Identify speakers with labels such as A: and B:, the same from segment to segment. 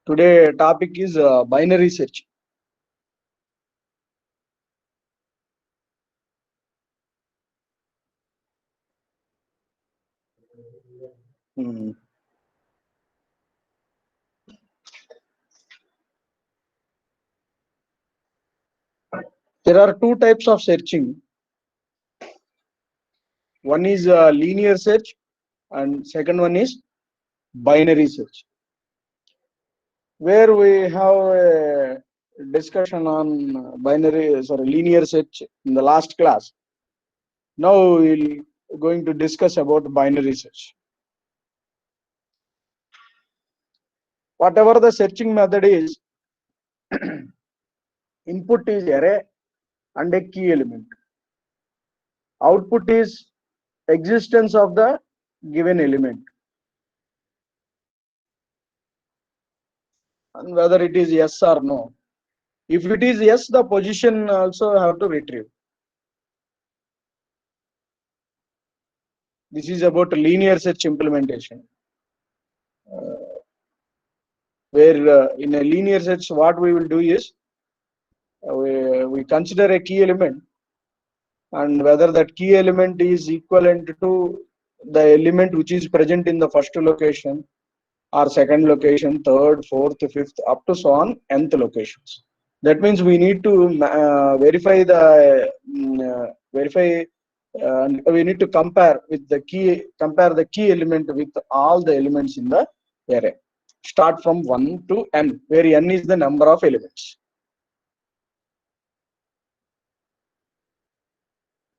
A: Today topic is binary search. Hmm. There are two types of searching. One is linear search, and second one is binary search. Where we have a discussion on linear search in the last class. Now we'll going to discuss about binary search. Whatever the searching method is, input is array and a key element. Output is existence of the given element, and whether it is yes or no. If it is yes, the position also have to retrieve. This is about linear search implementation. Where in a linear search, what we will do is we consider a key element, and whether that key element is equivalent to the element which is present in the first location or second location, third, fourth, fifth, up to so on nth locations. That means we need to verify the we need to compare the key element with all the elements in the array. Start from 1 to n, where n is the number of elements.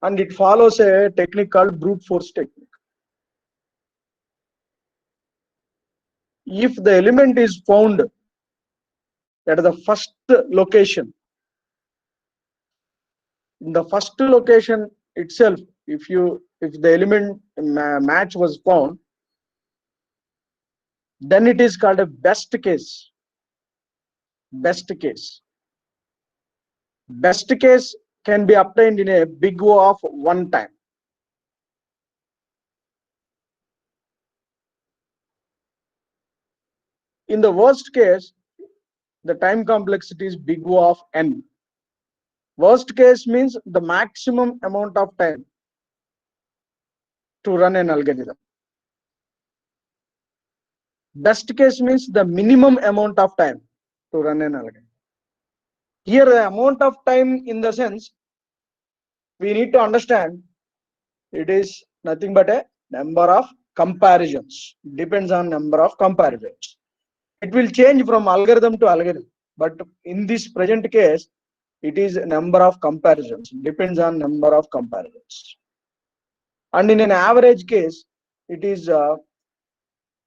A: And it follows a technique called brute force technique. If the element is found at the first location, in the first location itself, if the element match was found, then it is called a best case. Best case can be obtained in a big O of one time. In the worst case, the time complexity is big O of n. Worst case means the maximum amount of time to run an algorithm. Best case means the minimum amount of time to run an algorithm. Here, the amount of time, in the sense, we need to understand it is nothing but a number of comparisons. Depends on number of comparisons. It will change from algorithm to algorithm, but in this present case, it is a number of comparisons. Depends on number of comparisons. And in an average case, it is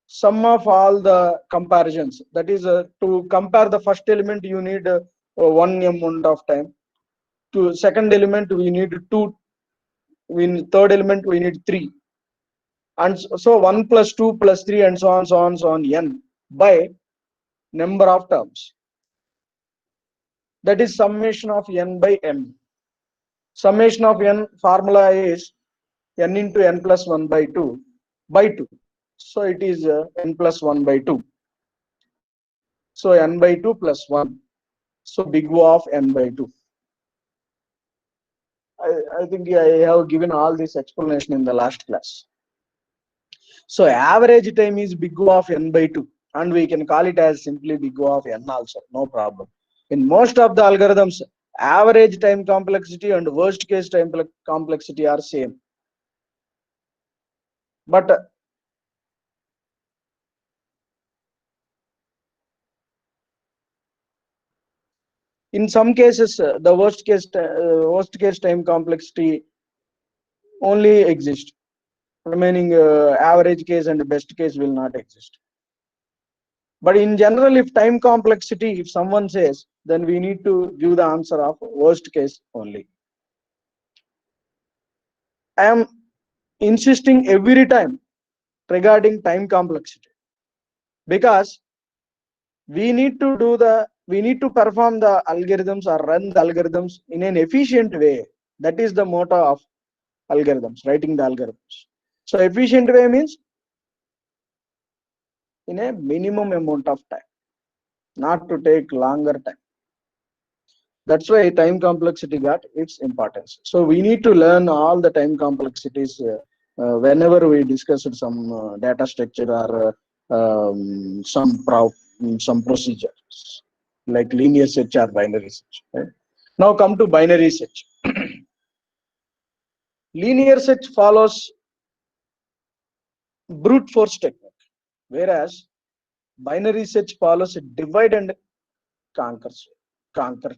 A: sum of all the comparisons. That is, to compare the first element, you need one amount of time. To second element, we need two. Third element, we need three. And so 1 plus 2 plus 3 and so on n by number of terms. That is summation of n by m. Summation of n formula is n into n plus 1 by 2 by 2. So it is n plus 1 by 2. So n by 2 plus 1. So big O of n by 2. I think I have given all this explanation in the last class. So average time is big O of n by 2, and we can call it as simply big O of n also, no problem. In most of the algorithms, average time complexity and worst case time complexity are same. But in some cases, the worst case time complexity only exists. Remaining average case and best case will not exist. But in general, if time complexity, if someone says, then we need to give the answer of worst case only. I am insisting every time regarding time complexity, because we need to perform the algorithms or run the algorithms in an efficient way. That is the motto of algorithms, writing the algorithms. So efficient way means in a minimum amount of time. not to take longer time. That's why time complexity got its importance. So we need to learn all the time complexities whenever we discuss some data structure or some procedures like linear search or binary search. Right? Now come to binary search. Linear search follows brute force technique, whereas binary search follows a divide and conquer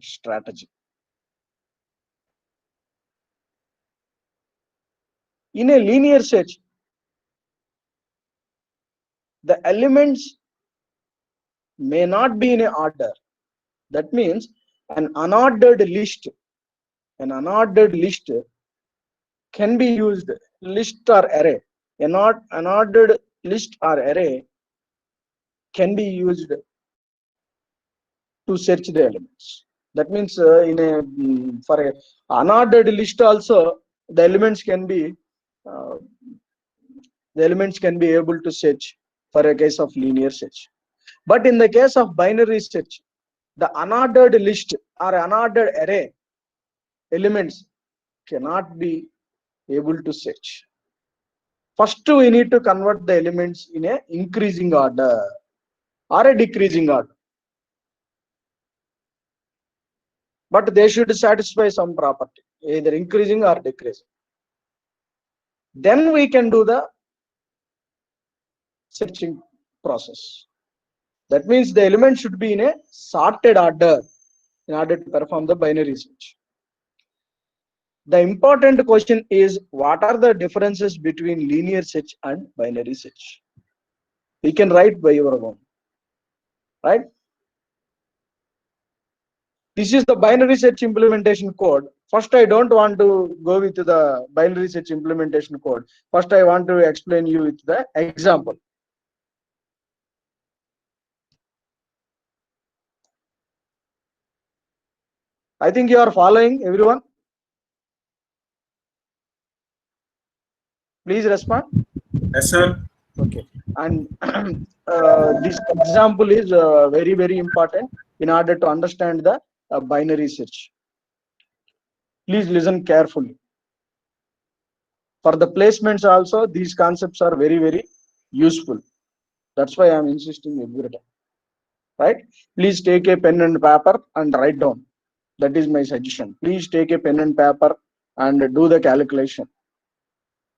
A: strategy. In a linear search, the elements may not be in a order. That means an unordered list can be used, list or array. Unordered list or array can be used to search the elements. That means for a unordered list also the elements can be uh, able to search for a case of linear search. But in the case of binary search, the unordered list or unordered array elements cannot be able to search. First, we need to convert the elements in a increasing order or a decreasing order. But they should satisfy some property, either increasing or decreasing. Then we can do the searching process. That means the element should be in a sorted order in order to perform the binary search. The important question is, what are the differences between linear search and binary search? We can write by your own, right? This is the binary search implementation code. First, I don't want to go with the binary search implementation code. First, I want to explain you with the example. I think you are following, everyone. Please respond.
B: Yes, sir.
A: Okay. And this example is very, very important in order to understand the binary search. Please listen carefully. For the placements also, these concepts are very, very useful. That's why I'm insisting every time. Right? Please take a pen and paper and write down. That is my suggestion. Please take a pen and paper and do the calculation.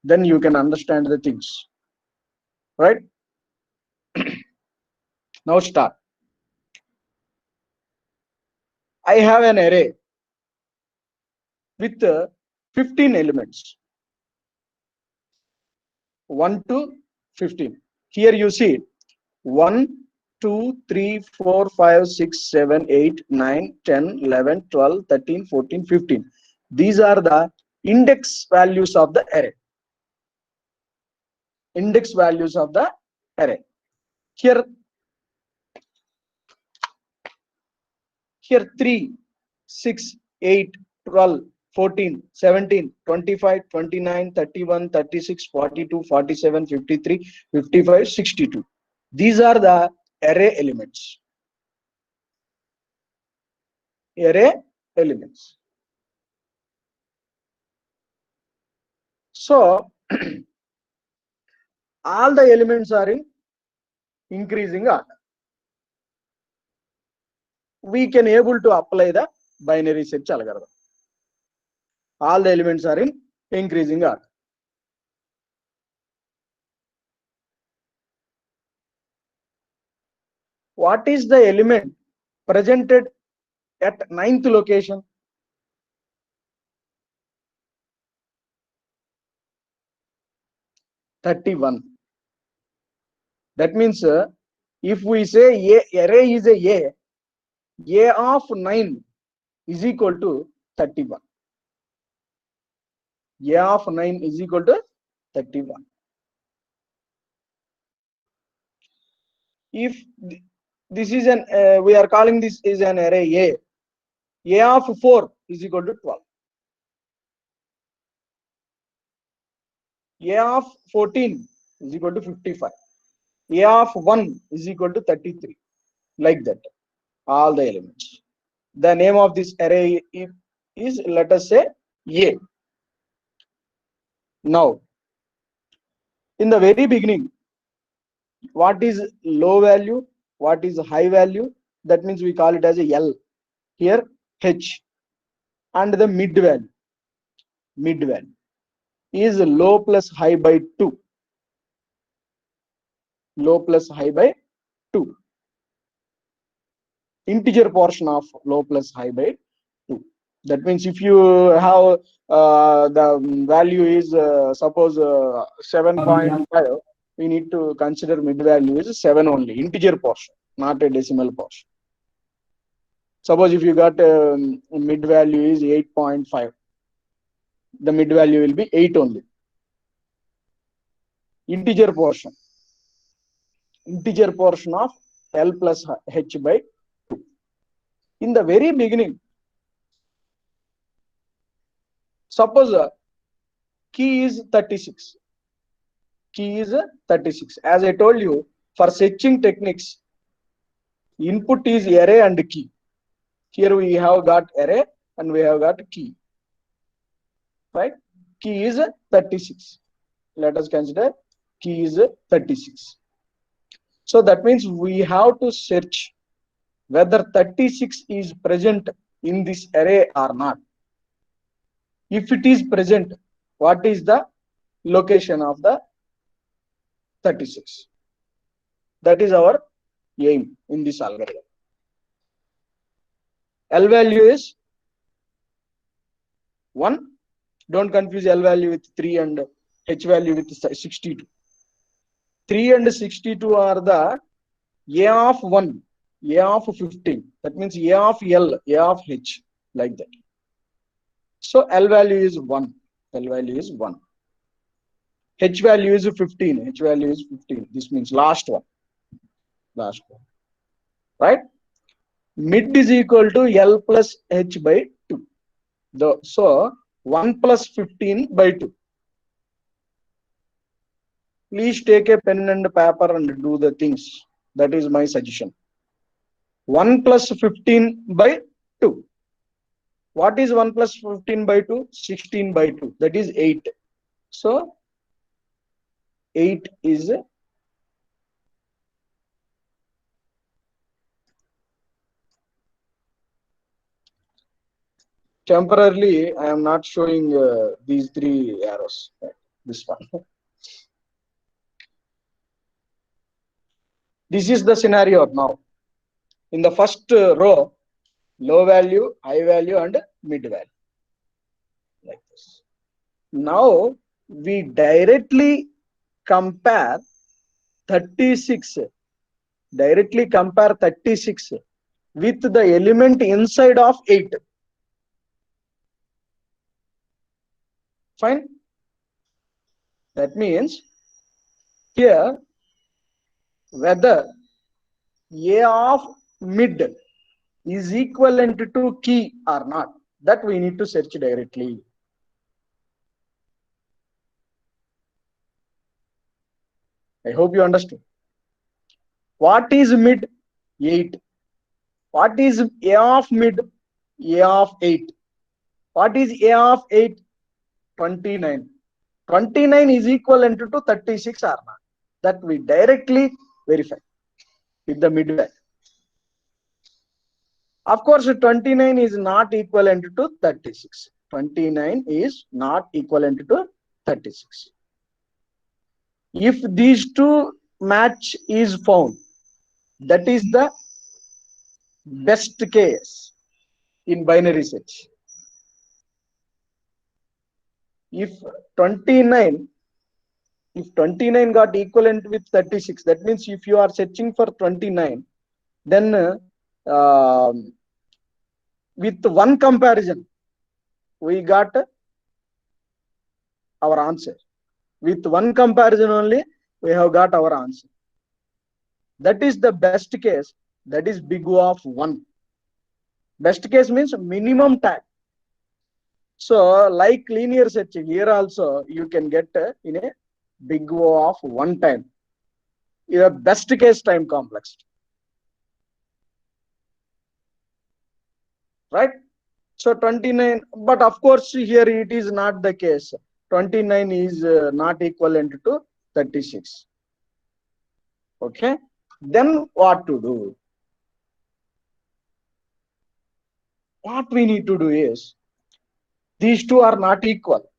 A: Then you can understand the things. Right? Now start. I have an array with 15 elements. 1 to 15. Here you see 1, 2, 3, 4, 5, 6, 7, 8, 9, 10, 11, 12, 13, 14, 15. These are the index values of the array. Index values of the array. Here 3, 6, 8, 12, 14, 17, 25, 29, 31, 36, 42, 47, 53, 55, 62. These are the array elements. Array elements. So all the elements are in increasing order. We can able to apply the binary search algorithm. All the elements are in increasing order. What is the element presented at 9th location? (31). That means if we say array is a of 9 is equal to 31. A of 9 is equal to 31. If this is an we are calling this is an array A of 4 is equal to 12. A of 14 is equal to 55. A of 1 is equal to 33. Like that. all the elements. The name of this array is, let us say, A. Now, in the very beginning, what is low value, what is high value? That means we call it as a L. Here H, and the mid value is low plus high by 2. Low plus high by 2. Integer portion of low plus high by 2. That means if you have the value is suppose 7.5, we need to consider mid value is 7 only, integer portion, not a decimal portion. Suppose if you got mid value is 8.5, the mid value will be 8 only. Integer portion of L plus H by 2. In the very beginning, suppose key is 36. Key is 36. As I told you, for searching techniques, input is array and key. Here we have got array and we have got key. Right? Key is 36. Let us consider key is 36. So that means we have to search whether 36 is present in this array or not. If it is present, what is the location of the 36? That is our aim in this algorithm. L value is 1. Don't confuse L value with 3 and H value with 62. 3 and 62 are the A of 1, A of 15. That means A of L, A of H, like that. So L value is 1. L value is 1. H value is 15. H value is 15. This means last one. Last one. Right? Mid is equal to L plus H by 2. So 1 plus 15 by 2. Please take a pen and paper and do the things. That is my suggestion. 1 plus 15 by 2. What is 1 plus 15 by 2? 16 by 2. That is 8. So 8 is temporarily. I am not showing these 3 arrows. This one. This is the scenario now. In the first row, low value, high value, and mid value. Like this. Now we directly compare 36. Directly compare 36 with the element inside of 8. Fine. That means here whether A of mid is equivalent to key or not, that we need to search directly. I hope you understood. What is mid? 8. What is A of mid? A of 8. What is A of 8? 29. 29 is equivalent to 36 or not, that we directly verify with the mid value. Of course, 29 is not equivalent to 36. 29 is not equivalent to 36. If these two match is found, that is the best case in binary search. If 29 got equivalent with 36, that means if you are searching for 29, then with one comparison, we got our answer. With one comparison only, we have got our answer. That is the best case. That is big O of 1. Best case means minimum time. So, like linear searching, here also you can get in a big O of 1 time. In a best case time complexity. right? So 29, but of course here it is not the case. 29 is not equivalent to 36. Okay, then what to do? What we need to do is, these two are not equal.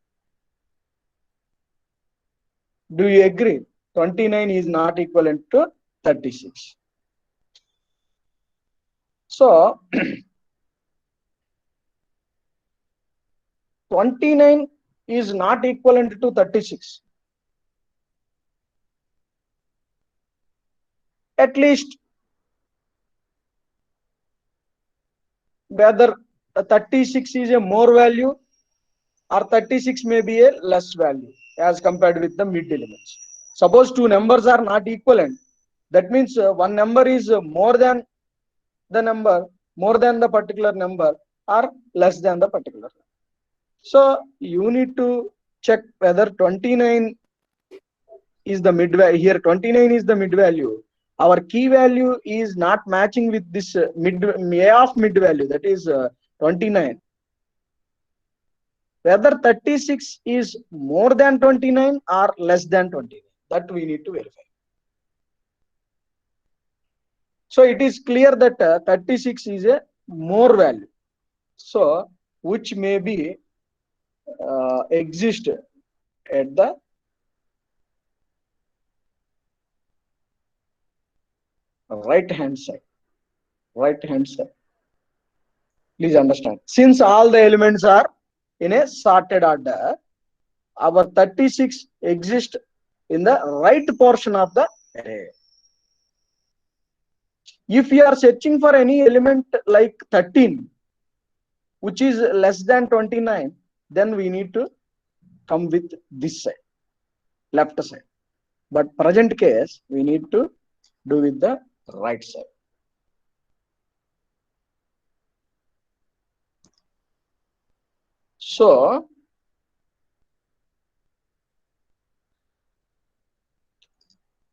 A: Do you agree? 29 is not equivalent to 36. So 29 is not equivalent to 36. At least whether 36 is a more value or 36 may be a less value as compared with the mid elements. Suppose two numbers are not equivalent, that means one number is more than the particular number or less than the particular number. So you need to check whether 29 is the mid value. Here 29 is the mid value. Our key value is not matching with this mid value, that is 29. Whether 36 is more than 29 or less than 29, that we need to verify. So it is clear that 36 is a more value, so which may be exist at the right hand side. Please understand, since all the elements are in a sorted order, our 36 exists in the right portion of the array. If you are searching for any element like 13 which is less than 29, then we need to come with this side, left side. But present case, we need to do with the right side. So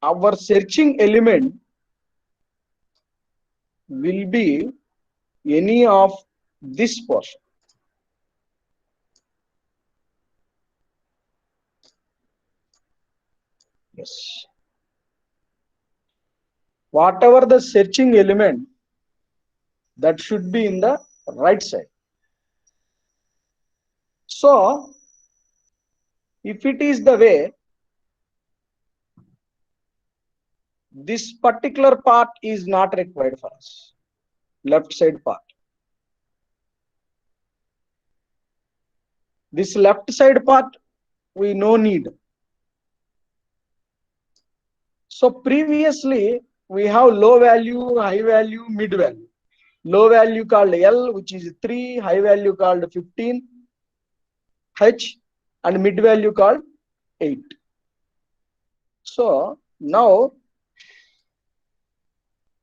A: our searching element will be any of this portion. Yes. Whatever the searching element, that should be in the right side. So if it is the way, this particular part is not required for us, left side part. This left side part we no need. So previously we have low value, high value, mid value. Low value called L, which is 3, high value called 15, H, and mid value called 8. So now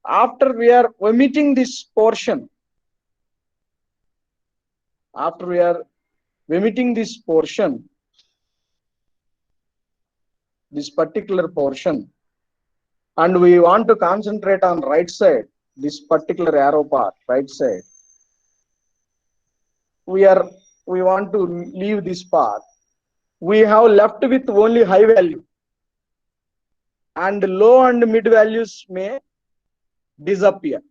A: after we are omitting this portion, this particular portion, and we want to concentrate on right side, this particular arrow part, right side, we want to leave this part. We have left with only high value, and low and mid values may disappear.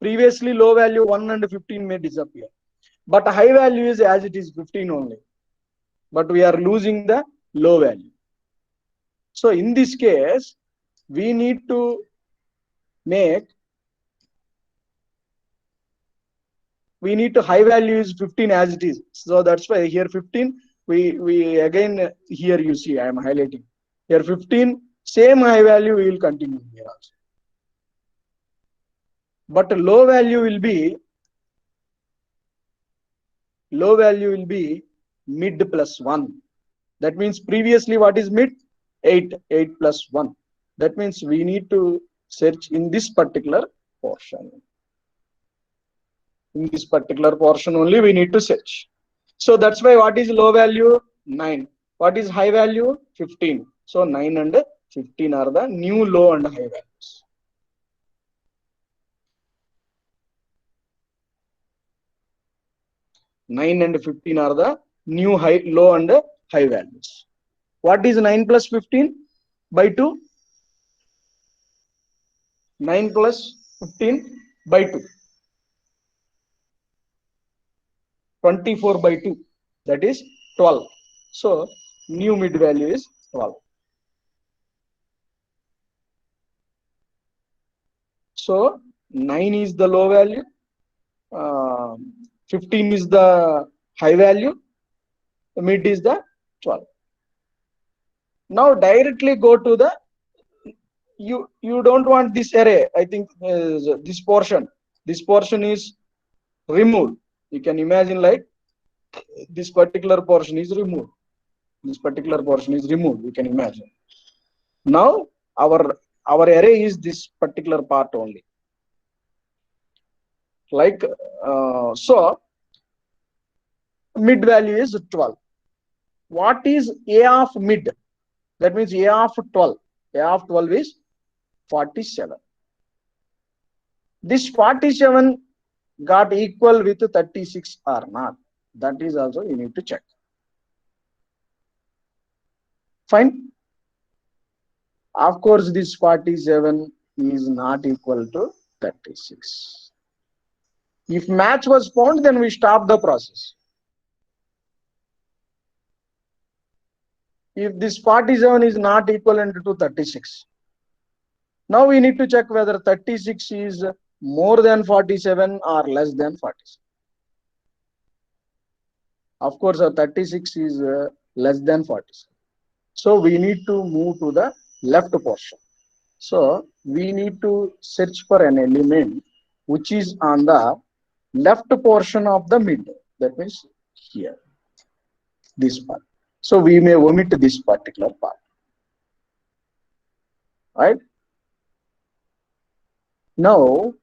A: Previously low value 1 and 15 may disappear, but high value is as it is 15 only, but we are losing the low value. So in this case we need to make, high value is 15 as it is, so that's why here 15, we again, here you see I am highlighting here 15, same high value we will continue here also, but low value will be mid plus 1. That means previously what is mid? 8 plus 1. That means we need to search in this particular portion. In this particular portion only we need to search. So that's why what is low value? 9. What is high value? 15. So 9 and 15 are the new low and high values. 9 and 15 are the new high, low and high values. What is 9 plus 15 by 2? 9 plus 15 by 2. 24 by 2. That is 12. So new mid value is 12. So 9 is the low value. 15 is the high value. The mid is the 12. Now directly go to the, you don't want this array. I think this portion is removed. You can imagine like this particular portion is removed. This particular portion is removed. You can imagine. Now our array is this particular part only. Like so mid value is 12. What is A of mid? That means A of 12. A of 12 is 47. This 47 got equal with 36 or not? That is also you need to check. Fine. Of course, this 47 is not equal to 36. If match was found, then we stop the process. If this 47 is not equivalent to 36, now we need to check whether 36 is more than 47 or less than 47. Of course, 36 is less than 47. So we need to move to the left portion. So we need to search for an element which is on the left portion of the mid. That means here, this part. So we may omit this particular part. Right? Now,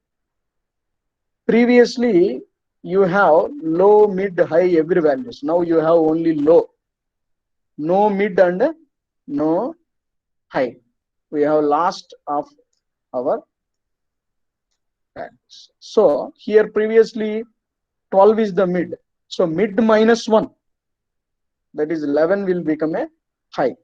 A: previously you have low, mid, high, every values. Now you have only low. No mid and no high. We have lost of our values. So here previously 12 is the mid. So mid minus 1. That is 11 will become a high.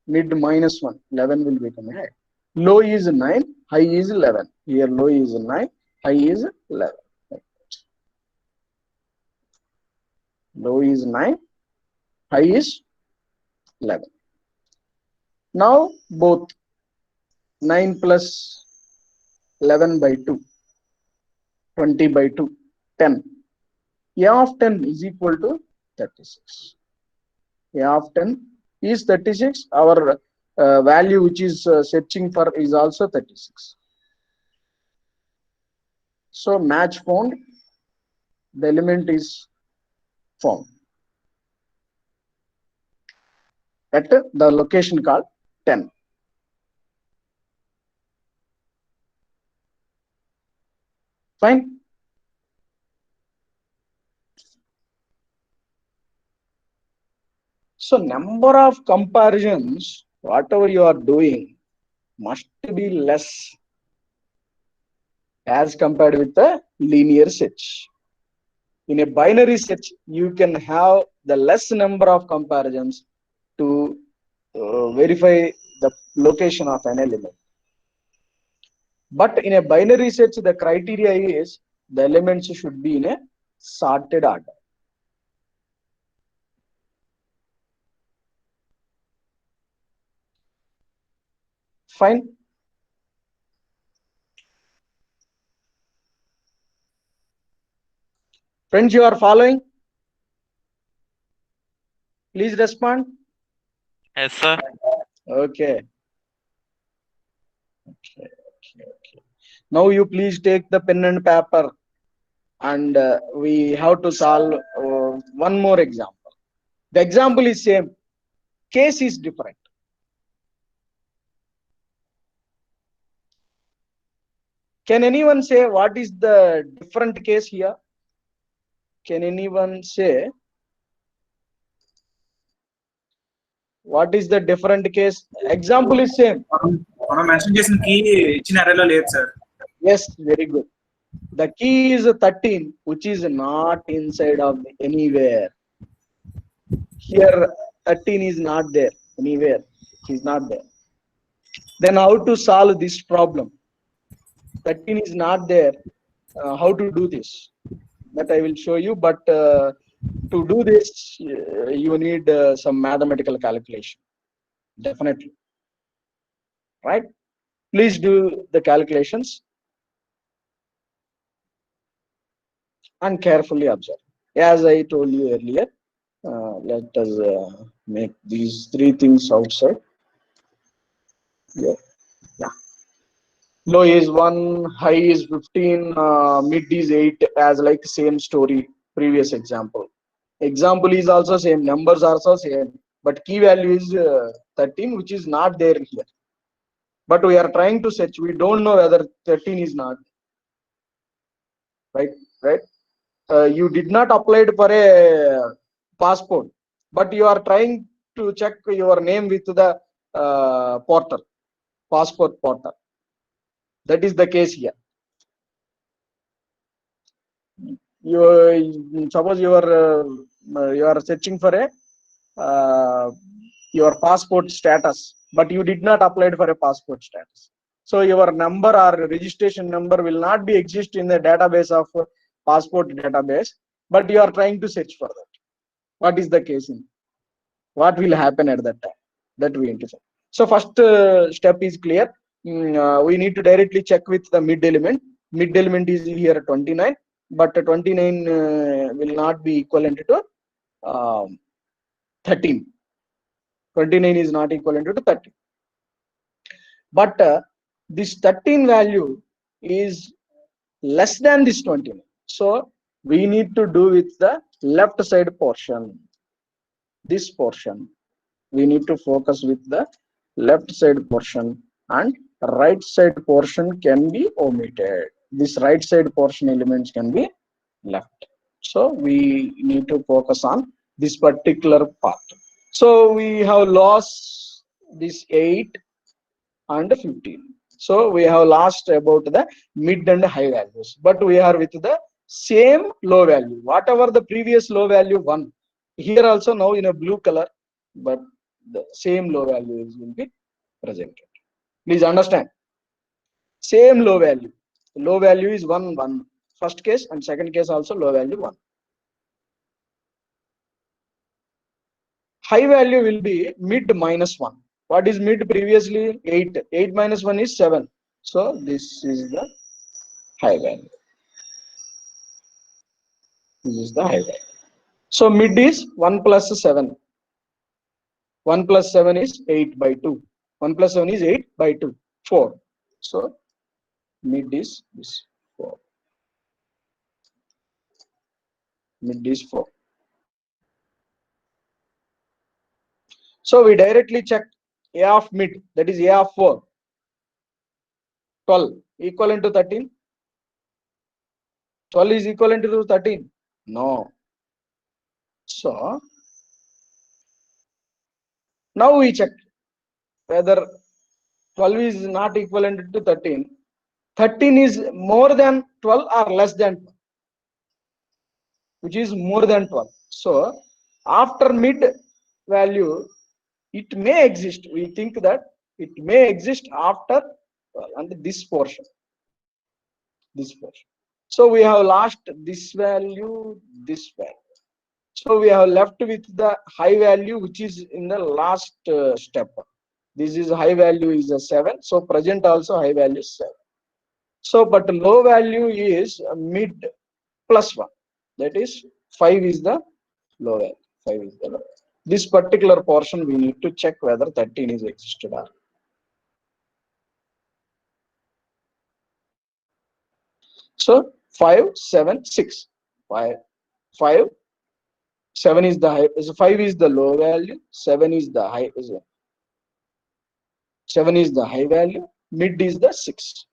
A: Mid minus 1. 11 will become a high. Low is 9. High is 11. Here low is 9. High is 11. Low is 9. High is 11. Now both 9 plus 11 by 2, 20 by 2, 10. A of 10 is equal to 36. A of 10 is 36. Our value which is searching for is also 36. So match found. The element is found at the location called 10. Fine. So number of comparisons, whatever you are doing, must be less as compared with the linear search. In a binary search, you can have the less number of comparisons to verify the location of an element. But in a binary search, the criteria is the elements should be in a sorted order. Fine. Friends, you are following? Please respond.
B: Yes, sir.
A: Okay. Now you please take the pen and paper, and we have to solve one more example. The example is same, case is different. Can anyone say what is the different case here? Can anyone say what is the different case? Example is same.
C: మనం mention చేసిన key ఇచ్చిన అరేలో లేదు sir.
A: Yes, very good. The key is 13, which is not inside of anywhere. Here 13 is not there anywhere. It is not there. Then how to solve this problem? 13 is not there. How to do this? That I will show you. But to do this, you need some mathematical calculation. Definitely. Right? Please do the calculations and carefully observe. As I told you earlier, let us make these three things outside. Yeah. Yeah. Low is 1, high is 15, mid is 8, as like same story, previous example. Example is also same, numbers are also same, but key value is 13, which is not there here. But we are trying to search, we don't know whether 13 is not, right? Right? You did not apply for a passport, but you are trying to check your name with the porter, passport porter. That is the case here. You suppose you are searching for a your passport status, but you did not apply for a passport status. So your number or registration number will not be exist in the database of passport database, but you are trying to search for that. What is the case in? What will happen at that time? That we need to check. So first step is clear. We need to directly check with the mid element. Mid element is here 29, but 29 will not be equivalent to 13. 29 is not equivalent to 30. But this 13 value is less than this 29. So we need to do with the left side portion. This portion we need to focus with the left side portion, and right side portion can be omitted. This right side portion elements can be left. So we need to focus on this particular part. So we have lost this 8 and 15. So we have lost about the mid and high values, but we are with the same low value, whatever the previous low value 1, here also now in a blue color, but the same low value will be presented. Please understand, same low value. Low value is 1 first case, and second case also low value 1. High value will be mid minus 1. What is mid previously? 8. 8 minus 1 is 7. So this is the high value. This is the high value. So mid is 1 plus 7. 1 plus 7 is 8 by 2. 1 plus 7 is 8 by 2. 4. So mid is this 4. Mid is 4. So we directly check A of mid, that is A of 4. 12 equivalent to 13. 12 is equivalent to 13. No. So now we check whether 12 is not equivalent to 13. 13 is more than 12 or less than 12, which is more than 12. So after mid value, it may exist. We think that it may exist after and this portion. This portion. So we have lost this value, this value. So we have left with the high value, which is in the last step. This is high value is a 7. So present also high value is 7. So but low value is mid plus 1. That is 5 is the low value. 5 is the low value. This particular portion we need to check whether 13 is existed or. So 5, 7, 6. 5, 5, 7 is the high. So 5 is the low value. 7 is the high. 7 is the high value. Mid is the 6.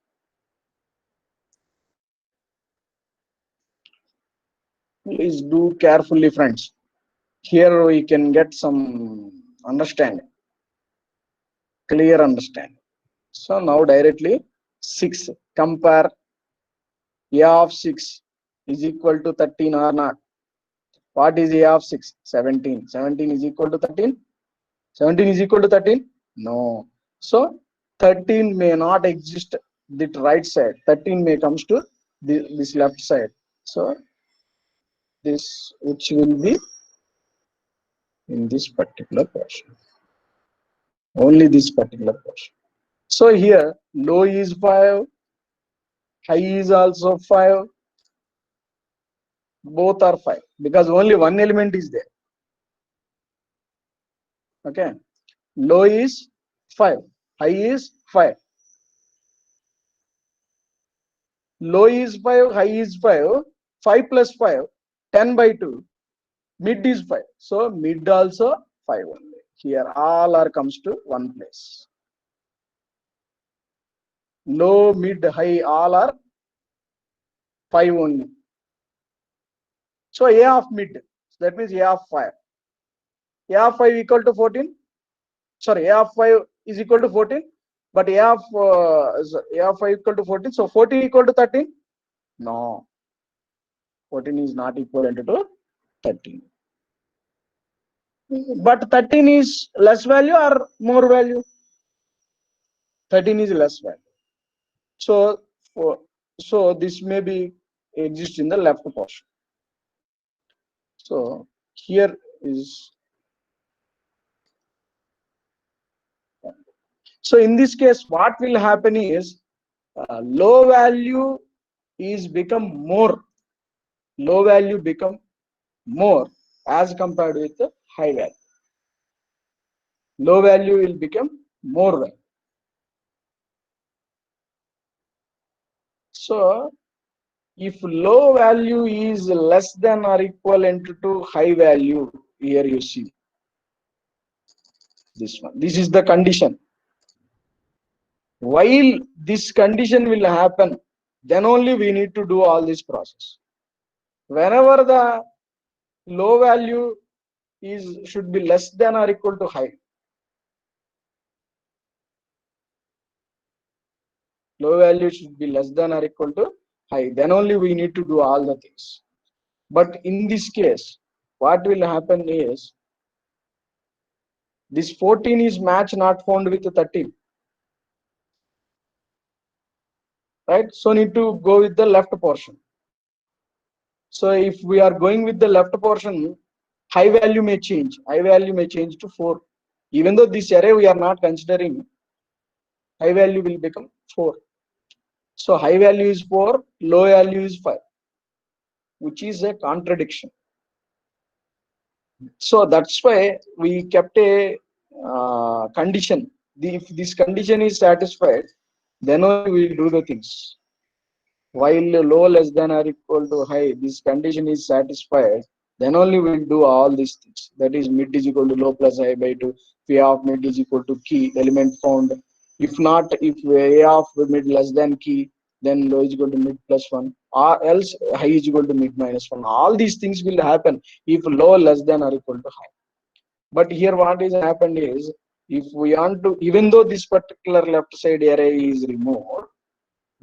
A: Please do carefully, friends. Here we can get some understanding, clear understanding. So now directly 6 compare A of 6 is equal to 13 or not? What is A of 6? 17. 17 is equal to 13? 17 is equal to 13? No. So 13 may not exist the right side. 13 may comes to this left side. So this which will be in this particular portion. Only this particular portion. So here low is 5, high is also 5. Both are 5 because only one element is there. Okay. Low is 5, high is 5. Low is 5, high is 5. 5 plus 5, 10 by 2. Mid is 5. So mid also 5 only. Here all are comes to one place. Low, mid, high all are 5 only. So A of mid, that means A of 5. A of 5 equal to 14. Sorry, A of 5 is equal to 14. But A of 5 equal to 14. So 14 equal to 13? No. 14 is not equivalent to 13. But 13 is less value or more value? 13 is less value. So this may be exist in the left portion. So here is. So in this case, what will happen is low value is become more. Low value become more as compared with the high value. Low value will become more value. So if low value is less than or equivalent to high value, here you see this one. This is the condition. While this condition will happen, then only we need to do all this process. Whenever the low value should be less than or equal to high. Low value should be less than or equal to high. Then only we need to do all the things. But in this case, what will happen is this 14 is match not found with 13. Right? So need to go with the left portion. So if we are going with the left portion, high value may change. High value may change to 4. Even though this array we are not considering, high value will become 4. So high value is 4, low value is 5, which is a contradiction. So that's why we kept a condition. If this condition is satisfied, then only we will do the things. While low less than or equal to high, this condition is satisfied, then only we will do all these things. That is mid is equal to low plus high by 2. P of mid is equal to key element found. If not, if A of mid less than key, then low is equal to mid plus 1, or else high is equal to mid minus 1. All these things will happen if low less than or equal to high. But here what is happened is, if we want to, even though this particular left side array is removed,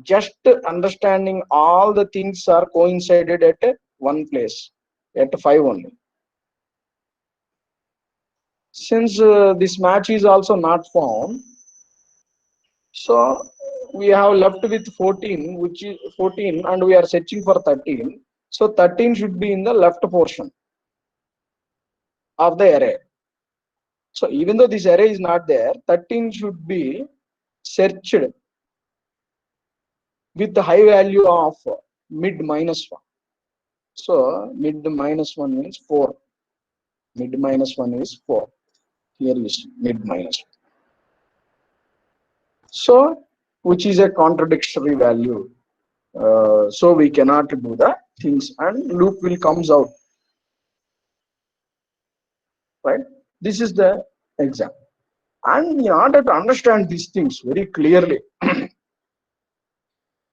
A: just understanding all the things are coincided at one place, at 5 only. Since this match is also not found, so we have left with 14, which is 14, and we are searching for 13. So 13 should be in the left portion of the array. So even though this array is not there, 13 should be searched with the high value of mid minus 1. So mid minus 1 means 4. Mid minus 1 is 4. Here is mid minus 1. So which is a contradictory value. So we cannot do the things and loop will comes out. Right? This is the example. And in order to understand these things very clearly,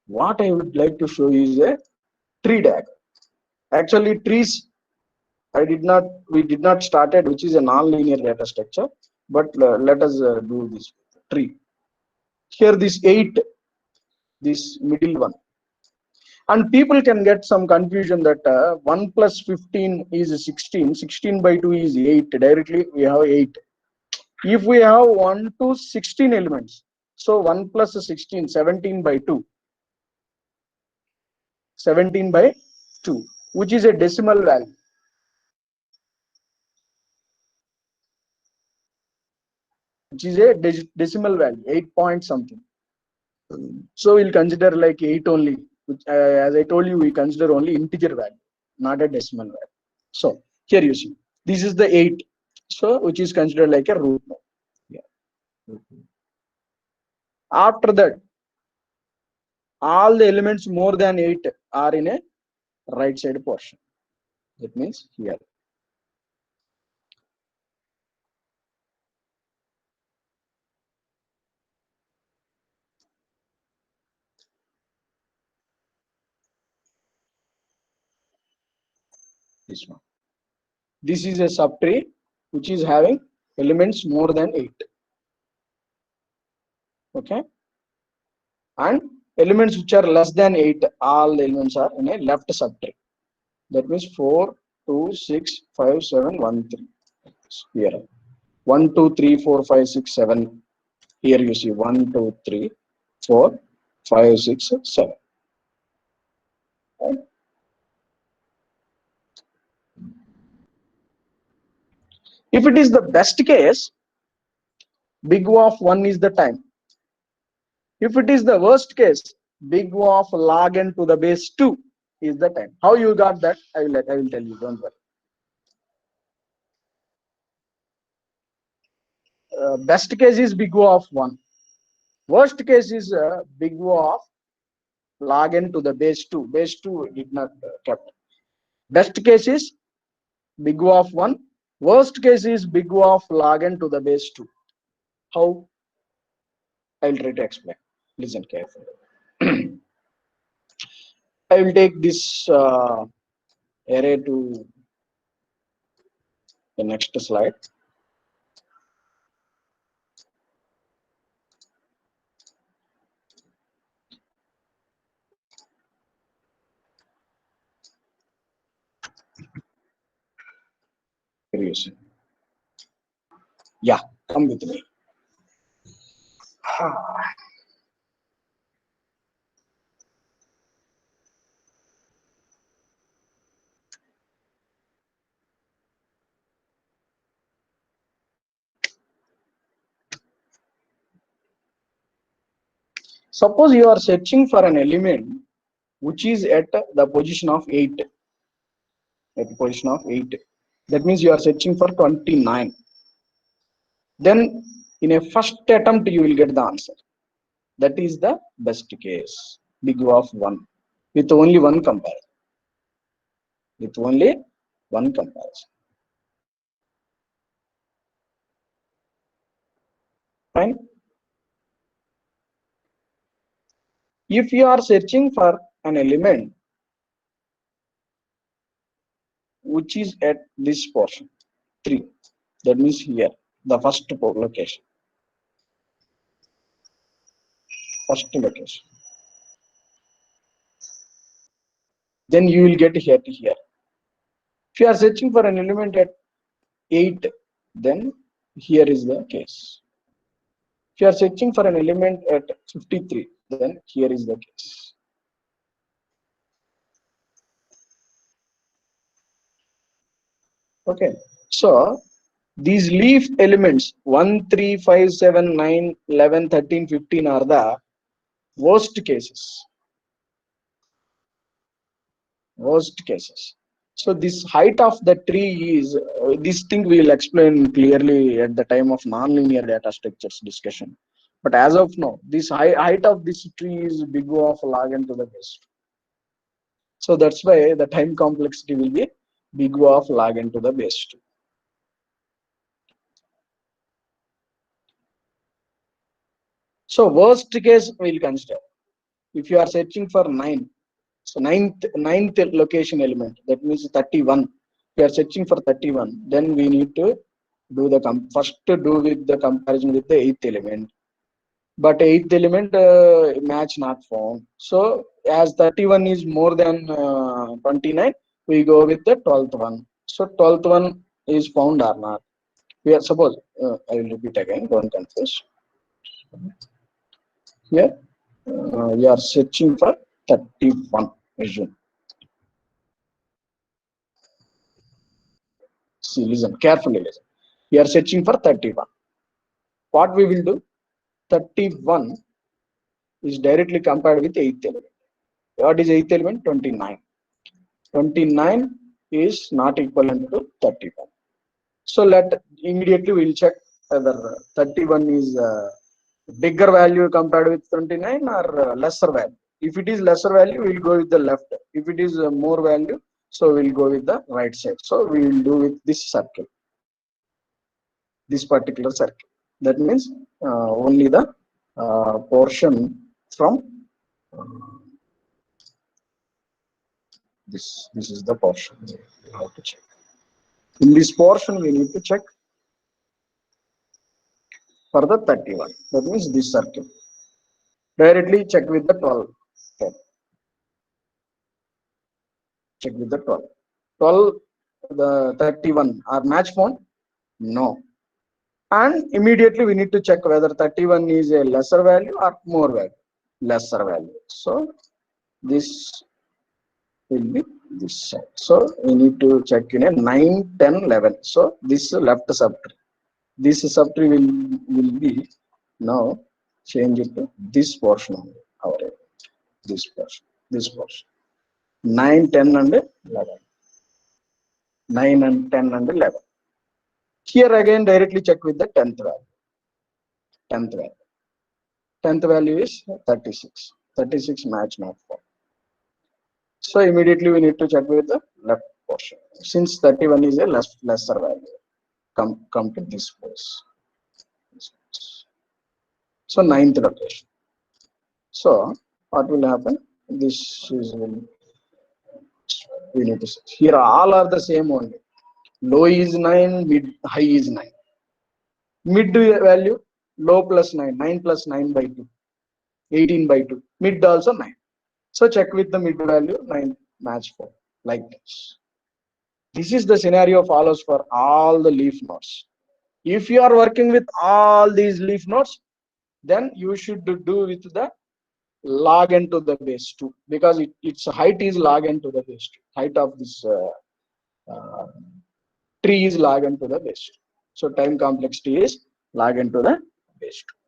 A: what I would like to show you is a tree diagram. Actually, trees we did not started, which is a non-linear data structure, but let us do this tree. Here this 8, this middle one. And people can get some confusion that 1 plus 15 is 16. 16 by 2 is 8. Directly we have 8. If we have 1 to 16 elements, so 1 plus 16, 17 by 2. 17 by 2, which is a decimal value. Which is a decimal value, 8 point something. So we'll consider like 8 only. Which, as I told you, we consider only integer value, not a decimal value. So here you see, this is the 8. So which is considered like a root node. Yeah. After that, all the elements more than 8 are in a right side portion. That means here. This one. This is a subtree which is having elements more than 8. Okay. And elements which are less than 8, all the elements are in a left subtree. That means 4, 2, 6, 5, 7, 1, 3. Here 1, 2, 3, 4, 5, 6, 7. Here you see 1, 2, 3, 4, 5, 6, 7. Right? If it is the best case, big O of 1 is the time. If it is the worst case, big O of log n to the base 2 is the time. How you got that? I will tell you. Don't worry. Best case is big O of 1. Worst case is big O of log n to the base 2. Base 2 did not kept. Best case is big O of 1. Worst case is big O of log n to the base 2. How? I will try to explain. Listen carefully. I will take this array to the next slide. Yeah, come with me. Suppose you are searching for an element which is at the position of 8. At the position of 8. That means you are searching for 29. Then in a first attempt you will get the answer. That is the best case. Big O of 1 with only one comparison. With only one comparison. Fine. If you are searching for an element which is at this portion 3, that means here the first location. First location. Then you will get here to here. If you are searching for an element at 8, then here is the case. If you are searching for an element at 53, then here is the case. Okay, so these leaf elements 1, 3, 5, 7, 9, 11, 13, 15 are the worst cases. Worst cases. So this height of the tree is this thing we will explain clearly at the time of nonlinear data structures discussion. But as of now, this height of this tree is big O of log n to the base 2. So that's why the time complexity will be big O of log n to the base 2. So worst case we'll consider. If you are searching for 9, so ninth location element, that means 31. If you are searching for 31, then we need to do the first to do with the comparison with the 8th element. but eighth element match not found. So as 31 is more than 29, we go with the 12th one. So 12th one is found or not. We are suppose I will repeat again, don't confuse. Here you are searching for 31. Assume. See, listen carefully, listen. We are searching for 31. What we will do? 31 is directly compared with 8th element. What is 8th element? 29. 29 is not equivalent to 31. So let immediately we will check whether 31 is bigger value compared with 29 or lesser value. If it is lesser value, we will go with the left. If it is more value, so we will go with the right side. So we will do with this circle, this particular circle. That means only the portion from this is the portion we have to check. In this portion, we need to check for the 31. That means this circle. Directly check with the 12. Okay. Check with the 12. 12, the 31 are match found? No. And immediately we need to check whether 31 is a lesser value or more value. Lesser value. So this will be this side. So we need to check in a 9, 10, 11. So this left subtree. This subtree will be now change it to this portion only. Our this portion. 9, 10 and 11. 9 and 10 and 11. Here again directly check with the 10th value. 10th value. 10th value is 36. 36 match not found. So immediately we need to check with the left portion. Since 31 is a lesser value, come to this place. So 9th location. So what will happen? This is we need to see. Here all are the same only. Low is 9, mid, high is 9. Mid value, low plus 9, 9 plus 9 by 2, 18 by 2. Mid also 9. So check with the mid value, 9 match 4, like this. This is the scenario follows for all the leaf nodes. If you are working with all these leaf nodes, then you should do with the log n to the base 2, because its height is log n to the base 2. Height of this tree is log n to the base 2. So time complexity is log n to the base 2.